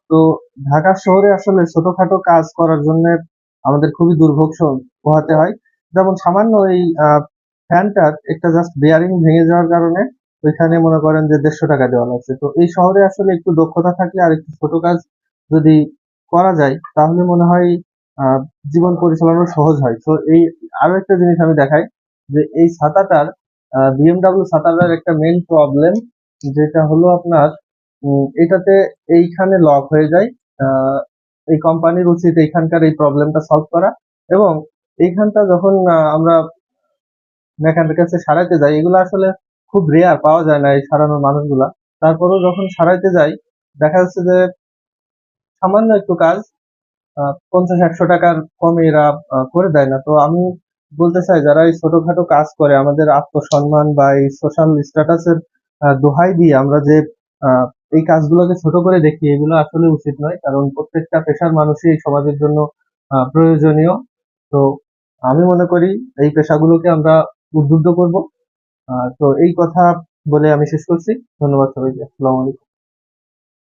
তো ঢাকা শহরে আসলে ছোটখাটো কাজ করার জন্য আমাদের খুবই দুর্ভোগ পোহাতে হয়। যেমন সামান্য এই ফ্যানটার একটা জাস্ট বেয়ারিং ভেঙে যাওয়ার কারণে ওইখানে মনে করেন যে 150 টাকা দেওয়া লাগছে। তো এই শহরে আসলে একটু দক্ষতা থাকলে আর একটু ছোট কাজ যদি করা যায় তাহলে মনে হয় আহ জীবন পরিচালনা সহজ হয়। তো এই আরো একটা জিনিস আমি দেখাই যে এই ছাতাটার বিএমডাব্লিউ ছাতাটার একটা মেইন প্রবলেম যেটা হলো আপনার এটাতে এইখানে লক হয়ে যায়। আহ, এই কোম্পানির উচিত এইখানকার এই প্রবলেমটা সলভ করা এবং এইখানটা যখন আমরা মেকানিকের কাছে সারাইতে যাই, এগুলো আসলে খুব রেয়ার, পাওয়া যায় না এই সারানোর মানুষগুলা। তারপরেও যখন সারাইতে যাই দেখা যাচ্ছে যে সামান্য একটু কাজ 50-100 টাকার কমে এরা করে দেয় না। তো আমি বলতে চাই যারা এই ছোটখাটো কাজ করে আমাদের আত্মসম্মান বা এই সোশ্যাল স্ট্যাটাসের দোহাই দিয়ে আমরা যে আহ, এই কাজগুলোকে ছোট করে দেখি, এগুলো আসলে উচিত নয়, কারণ প্রত্যেকটা পেশার মানুষই এই সমাজের জন্য প্রয়োজনীয়। তো আমি মনে করি এই পেশাগুলোকে আমরা উদ্বুদ্ধ করব। তো এই কথা বলে আমি শেষ করছি। ধন্যবাদ সবাইকে। আসসালামু আলাইকুম।